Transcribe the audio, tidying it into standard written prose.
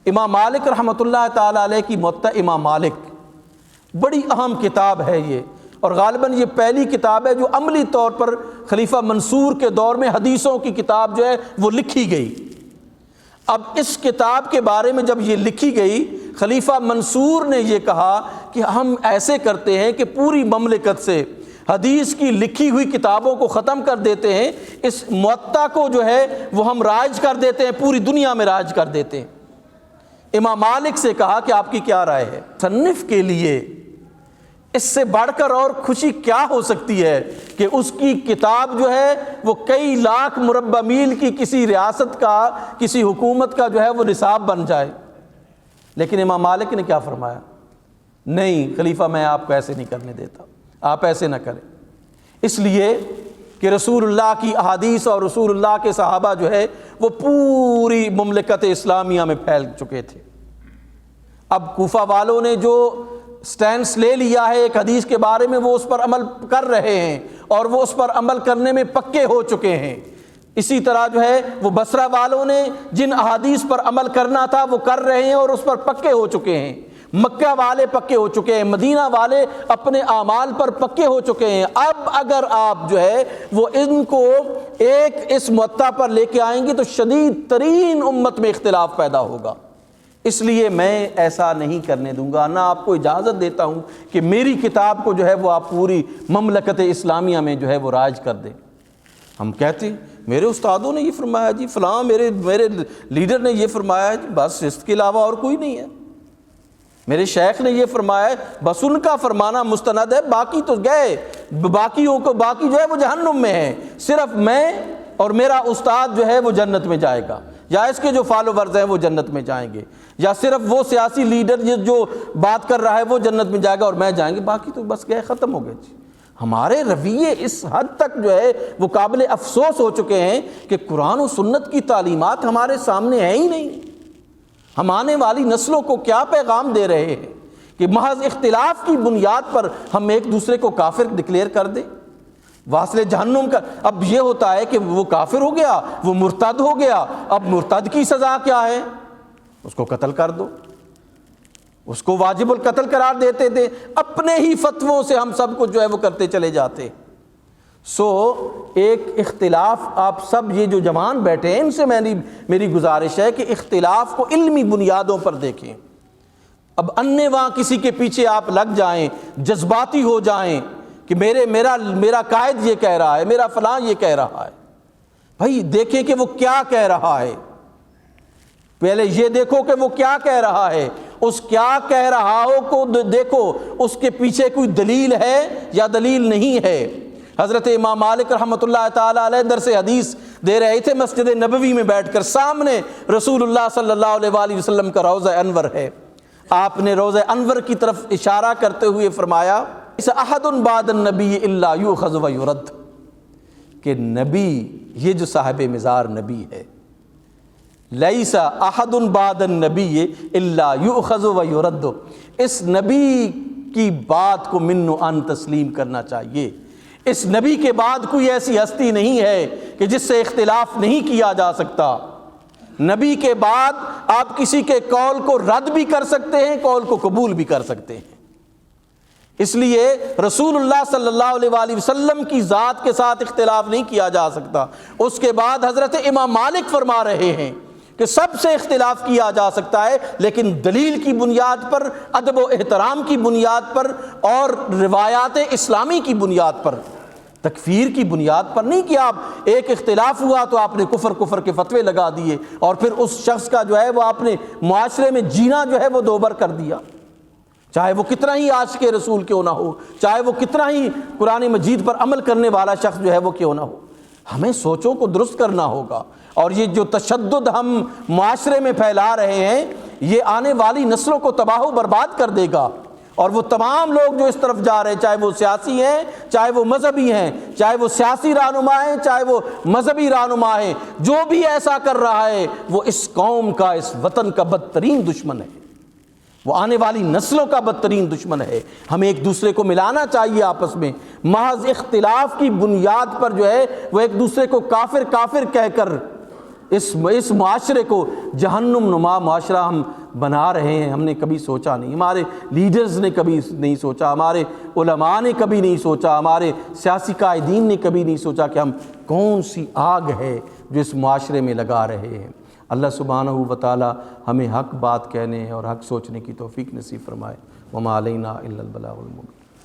امام مالک رحمۃ اللہ تعالیٰ علیہ کی موطا امام مالک بڑی اہم کتاب ہے یہ، اور غالباً یہ پہلی کتاب ہے جو عملی طور پر خلیفہ منصور کے دور میں حدیثوں کی کتاب جو ہے وہ لکھی گئی۔ اب اس کتاب کے بارے میں جب یہ لکھی گئی، خلیفہ منصور نے یہ کہا کہ ہم ایسے کرتے ہیں کہ پوری مملکت سے حدیث کی لکھی ہوئی کتابوں کو ختم کر دیتے ہیں، اس موطا کو جو ہے وہ ہم رائج کر دیتے ہیں، پوری دنیا میں رائج کر دیتے ہیں۔ امام مالک سے کہا کہ آپ کی کیا رائے ہے؟ مصنف کے لیے اس سے بڑھ کر اور خوشی کیا ہو سکتی ہے کہ اس کی کتاب جو ہے وہ کئی لاکھ مربع میل کی کسی ریاست کا، کسی حکومت کا جو ہے وہ نصاب بن جائے۔ لیکن امام مالک نے کیا فرمایا؟ نہیں خلیفہ، میں آپ کو ایسے نہیں کرنے دیتا، آپ ایسے نہ کریں، اس لیے کہ رسول اللہ کی احادیث اور رسول اللہ کے صحابہ جو ہے وہ پوری مملکت اسلامیہ میں پھیل چکے تھے۔ اب کوفہ والوں نے جو سٹینس لے لیا ہے ایک حدیث کے بارے میں، وہ اس پر عمل کر رہے ہیں اور وہ اس پر عمل کرنے میں پکے ہو چکے ہیں۔ اسی طرح جو ہے وہ بصرہ والوں نے جن احادیث پر عمل کرنا تھا وہ کر رہے ہیں اور اس پر پکے ہو چکے ہیں۔ مکہ والے پکے ہو چکے ہیں، مدینہ والے اپنے اعمال پر پکے ہو چکے ہیں۔ اب اگر آپ جو ہے وہ ان کو ایک اس موطا پر لے کے آئیں گے تو شدید ترین امت میں اختلاف پیدا ہوگا۔ اس لیے میں ایسا نہیں کرنے دوں گا، نہ آپ کو اجازت دیتا ہوں کہ میری کتاب کو جو ہے وہ آپ پوری مملکت اسلامیہ میں جو ہے وہ رائج کر دیں۔ ہم کہتے ہیں میرے استادوں نے یہ فرمایا جی، فلاں میرے لیڈر نے یہ فرمایا جی، بس اس کے علاوہ اور کوئی نہیں ہے، میرے شیخ نے یہ فرمایا ہے، بس ان کا فرمانا مستند ہے، باقی تو گئے، باقیوں کو باقی جو ہے وہ جہنم میں ہے، صرف میں اور میرا استاد جو ہے وہ جنت میں جائے گا، یا اس کے جو فالوورز ہیں وہ جنت میں جائیں گے، یا صرف وہ سیاسی لیڈر جو بات کر رہا ہے وہ جنت میں جائے گا اور میں جائیں گے، باقی تو بس گئے، ختم ہو گئے جی۔ ہمارے رویے اس حد تک جو ہے وہ قابل افسوس ہو چکے ہیں کہ قرآن و سنت کی تعلیمات ہمارے سامنے ہیں ہی نہیں۔ ہم آنے والی نسلوں کو کیا پیغام دے رہے ہیں کہ محض اختلاف کی بنیاد پر ہم ایک دوسرے کو کافر ڈکلیئر کر دیں، واصل جہنم کا۔ اب یہ ہوتا ہے کہ وہ کافر ہو گیا، وہ مرتد ہو گیا، اب مرتد کی سزا کیا ہے؟ اس کو قتل کر دو، اس کو واجب القتل قرار دیتے تھے، اپنے ہی فتووں سے ہم سب کو جو ہے وہ کرتے چلے جاتے۔ ایک اختلاف، آپ سب یہ جو جوان بیٹھے ہیں ان سے میری گزارش ہے کہ اختلاف کو علمی بنیادوں پر دیکھیں۔ اب انے وہاں کسی کے پیچھے آپ لگ جائیں، جذباتی ہو جائیں کہ میرا قائد یہ کہہ رہا ہے، میرا فلاں یہ کہہ رہا ہے، بھائی دیکھیں کہ وہ کیا کہہ رہا ہے، پہلے یہ دیکھو کہ وہ کیا کہہ رہا ہے، اس کیا کہہ رہا ہو کو دیکھو، اس کے پیچھے کوئی دلیل ہے یا دلیل نہیں ہے۔ حضرت امام مالک رحمۃ اللہ تعالیٰ علیہ درس حدیث دے رہے تھے مسجد نبوی میں بیٹھ کر، سامنے رسول اللہ صلی اللہ علیہ وآلہ وسلم کا روضہ انور ہے، آپ نے روضہ انور کی طرف اشارہ کرتے ہوئے فرمایا اس احد بعد النبی الا یؤخذ و یرد، کہ نبی، یہ جو صاحب مزار نبی ہے، لیس احد بعد النبی الا یؤخذ و یرد، اس نبی کی بات کو من و ان تسلیم کرنا چاہیے۔ اس نبی کے بعد کوئی ایسی ہستی نہیں ہے کہ جس سے اختلاف نہیں کیا جا سکتا۔ نبی کے بعد آپ کسی کے قول کو رد بھی کر سکتے ہیں، قول کو قبول بھی کر سکتے ہیں۔ اس لیے رسول اللہ صلی اللہ علیہ وآلہ وسلم کی ذات کے ساتھ اختلاف نہیں کیا جا سکتا۔ اس کے بعد حضرت امام مالک فرما رہے ہیں کہ سب سے اختلاف کیا جا سکتا ہے، لیکن دلیل کی بنیاد پر، ادب و احترام کی بنیاد پر اور روایات اسلامی کی بنیاد پر، تکفیر کی بنیاد پر نہیں کہ آپ ایک اختلاف ہوا تو آپ نے کفر کے فتوے لگا دیے اور پھر اس شخص کا جو ہے وہ آپ نے معاشرے میں جینا جو ہے وہ دوبر کر دیا، چاہے وہ کتنا ہی عاشق رسول کیوں نہ ہو، چاہے وہ کتنا ہی قرآن مجید پر عمل کرنے والا شخص جو ہے وہ کیوں نہ ہو۔ ہمیں سوچوں کو درست کرنا ہوگا، اور یہ جو تشدد ہم معاشرے میں پھیلا رہے ہیں یہ آنے والی نسلوں کو تباہ و برباد کر دے گا، اور وہ تمام لوگ جو اس طرف جا رہے ہیں، چاہے وہ سیاسی ہیں، چاہے وہ مذہبی ہیں، چاہے وہ سیاسی رہنما ہیں، چاہے وہ مذہبی رہنما ہیں، جو بھی ایسا کر رہا ہے وہ اس قوم کا، اس وطن کا بدترین دشمن ہے، وہ آنے والی نسلوں کا بدترین دشمن ہے۔ ہمیں ایک دوسرے کو ملانا چاہیے آپس میں، محض اختلاف کی بنیاد پر جو ہے وہ ایک دوسرے کو کافر کہہ کر اس معاشرے کو جہنم نما معاشرہ ہم بنا رہے ہیں، ہم نے کبھی سوچا نہیں، ہمارے لیڈرز نے کبھی نہیں سوچا، ہمارے علماء نے کبھی نہیں سوچا، ہمارے سیاسی قائدین نے کبھی نہیں سوچا کہ ہم کون سی آگ ہے جو اس معاشرے میں لگا رہے ہیں۔ اللہ سبحانہ و تعالی ہمیں حق بات کہنے اور حق سوچنے کی توفیق نصیب فرمائے۔ وما علینا الا البلاغ المبین۔